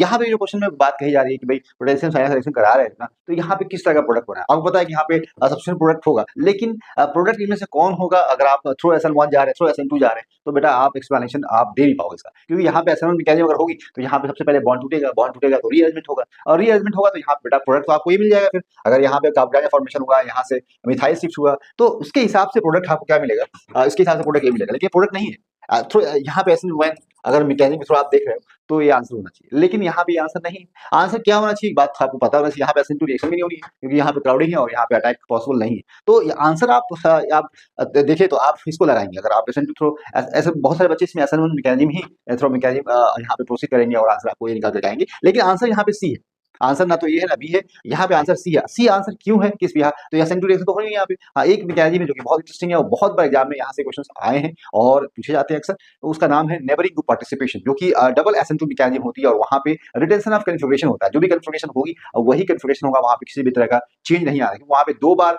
यहाँ पे जो क्वेश्चन में बात कही जा रही है कि भाई पोटेशियम साइनाइड रिएक्शन करा रहे हैं ना, तो यहाँ पे किस तरह का प्रोडक्ट बना है। आपको पता है कि यहाँ पे सब्स्टिट्यूशन प्रोडक्ट होगा, लेकिन प्रोडक्ट इनमें से कौन होगा अगर आप थ्रू SN1 जा रहे हैं, थ्रू SN2 जा रहे हैं, तो बेटा आप एक्सप्लेनेशन आप दे नहीं पाओगे इसका, क्योंकि यहाँ पे SN1 मैकेनिज्म अगर होगी तो यहाँ पे सबसे पहले बॉन्ड टूटेगा तो रीअरेंजमेंट होगा, और रीअरेंजमेंट होगा तो यहाँ पे बेटा प्रोडक्ट तो आपको ये मिल जाएगा। फिर अगर यहाँ पे कार्बोडाइल फॉर्मेशन हुआ, यहाँ से मिथाइल शिफ्ट हुआ, तो उसके हिसाब से प्रोडक्ट आपको क्या मिलेगा, इसके हिसाब से प्रोडक्ट ये मिलेगा, लेकिन प्रोडक्ट नहीं है। थ्रू यहाँ पे SN1 अगर मैकेनिज्म के थ्रू आप देख रहे हो तो ये आंसर होना चाहिए, लेकिन यहाँ पे आंसर नहीं। आंसर क्या होना चाहिए, बात आपको पता होना चाहिए, यहाँ पे SN2 रिएक्शन भी नहीं हो रही है, क्योंकि यहाँ पे क्राउडिंग है और यहाँ पे अटैक पॉसिबल नहीं है। तो आंसर आप देखिए तो आप इसको लगाएंगे, अगर आप SN2 थ्रू, ऐसे बहुत सारे बच्चे इसमें SN1 मैकेनिज्म ही थ्रू मैकेनिज्म यहाँ पे प्रोसीड करेंगे और आंसर आपको ये निकाल के लगाएंगे, लेकिन आंसर यहाँ पे सी है। आंसर ना तो ये है ना बी है, यहाँ पे आंसर सी है। सी आंसर क्यों है, किस बिहार, तो SN2 रिएक्शन तो हो नहीं यहाँ पे। हाँ, एक मैकेनिज्म है जो कि बहुत इंटरेस्टिंग है और बहुत बार एग्जाम में यहाँ से क्वेश्चंस आए हैं और पूछे जाते हैं अक्सर, तो उसका नाम है नेबरिंग ग्रुप पार्टिसिपेशन, जो कि डबल SN2 मैकेनिज्म होती है और वहाँ पे रिटेंशन ऑफ कन्फिगरेशन होता है। जो भी कन्फिगरेशन होगी वही कन्फिगरेशन होगा, वहाँ पे किसी भी तरह का चेंज नहीं आएगा, वहाँ पे 2 बार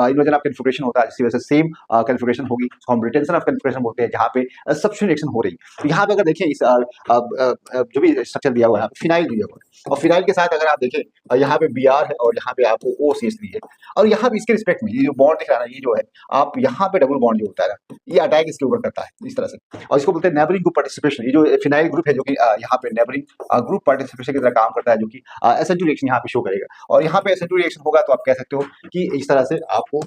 इन्वर्जन ऑफ कन्फिगरेशन होता है, जिसकी वजह से सेम कन्फिगरेशन होगी, उसको हम रिटेंशन ऑफ कन्फिगरेशन बोलते हैं, जहाँ पे सब्स्टिट्यूशन रिएक्शन हो रही है। तो यहाँ पे अगर देखें इस जो भी स्ट्रक्चर दिया हुआ है, फिनाइल दिया हुआ है, और फिनाइल के साथ अगर आप देखें यहाँ पे Br है और यहाँ पे आपको OCH3 है, और यहाँ पे इसके रिस्पेक्ट में ये जो बॉन्ड दिख रहा है ना, ये जो है आप यहाँ पे डबल बॉन्ड जो होता है ना, ये अटैक इसके ऊपर करता है इस तरह से, और इसको बोलते हैं नेबरिंग ग्रुप पार्टिसिपेशन। ये जो फिनाइल ग्रुप है जो कि यहाँ पे नेबरिंग ग्रुप पार्टिसिपेशन की तरह काम करता है, जो कि SN2 रिएक्शन यहाँ पे शो करेगा, और यहाँ पे SN2 रिएक्शन होगा तो आप कह सकते हो कि इस तरह से आपको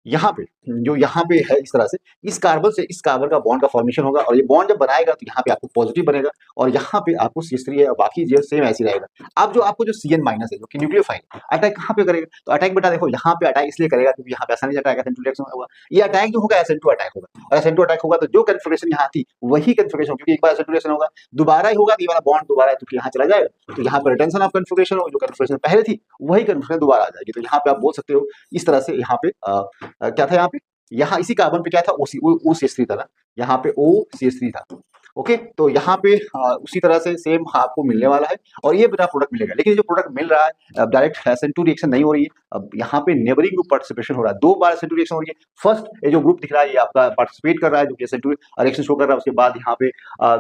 यहाँ पे जो यहाँ पे है इस तरह से इस कार्बन से इस कार्बन का बॉन्ड का फॉर्मेशन होगा, और ये बॉन्ड जब बनाएगा तो यहाँ पे आपको पॉजिटिव बनेगा और यहाँ पे आपको CH3 है और बाकी जो सेम ऐसे रहेगा। अब जो आपको जो CN माइनस है जो कि न्यूक्लियोफाइल अटैक कहाँ पे करेगा, तो अटैक बेटा देखो यहाँ पे अटैक इसलिए करेगा क्योंकि यहाँ पे आसानी से अटैक SN2 रिएक्शन होगा, ये अटैक जो होगा SN2 अटैक होगा, और SN2 अटैक होगा तो जो कन्फिगरेशन यहाँ थी वही कन्फिगरेशन, क्योंकि एक बार SN2 रिएक्शन होगा दोबारा ही होगा, ये वाला बॉन्ड दोबारा है तो यहाँ चला जाएगा, तो यहाँ पे रिटेंशन ऑफ कन्फिगरेशन होगी, जो कन्फिगरेशन पहले थी वही कन्फिगरेशन दोबारा आ जाएगी। तो यहाँ पे आप बोल सकते हो इस तरह से, यहाँ पे क्या था, यहाँ इसी कार्बन पे क्या था, OCH3 था ना, यहाँ पे OCH3 था। ओके, तो यहाँ पे उसी तरह से सेम आपको मिलने वाला है और ये बिना प्रोडक्ट मिलेगा, लेकिन जो प्रोडक्ट मिल रहा है डायरेक्ट SN2 रिएक्शन नहीं हो रही है, अब यहाँ पे नेबरिंग ग्रुप पार्टिसिपेशन हो रहा है, 2 बार SN2 रिएक्शन हो रही है। फर्स्ट ये जो ग्रुप दिख रहा है ये आपका पार्टिसिपेट कर रहा है जो कि SN2 रिएक्शन शो कर रहा है, उसके बाद यहाँ पे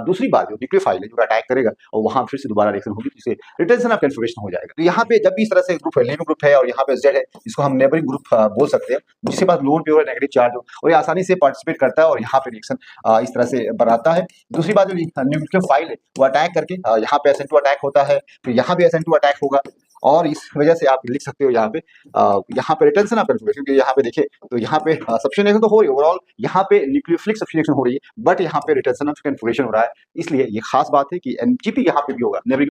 दूसरी बार जो न्यूक्लियोफाइल है जो अटैक करेगा और वहां फिर से दोबारा रिएक्शन होगी, जिससे रिटेंशन ऑफ कन्फिगरेशन हो जाएगा। तो यहाँ पे जब भी इस तरह से ग्रुप है, नेबरिंग ग्रुप है और यहाँ पे Z है, इसको हम नेबरिंग ग्रुप बोल सकते हैं, जिसके पास लोन प्योर नेगेटिव चार्ज हो और ये आसानी से पार्टिसिपेट करता है और यहाँ पे रिएक्शन इस तरह से बनाता है। दूसरी बात जो न्यूक्लियोफाइल है वो अटैक करके यहाँ पे SN2 अटैक होता है, फिर यहाँ पे SN2 अटैक होगा, और इस वजह से आप लिख सकते हो यहाँ पे रिटेंशन ऑफ कन्फिगरेशन, क्योंकि यहाँ पे देखिए तो यहाँ पे सब्स्टिट्यूशन तो हो रही है, ओवरऑल यहाँ पे न्यूक्लियोफिलिक सब्स्टिट्यूशन हो रही है, बट यहाँ पे रिटेंशन ऑफ कन्फिगरेशन हो रहा है, इसलिए ये खास बात है कि NGP यहाँ पे भी होगा, नेबरिंग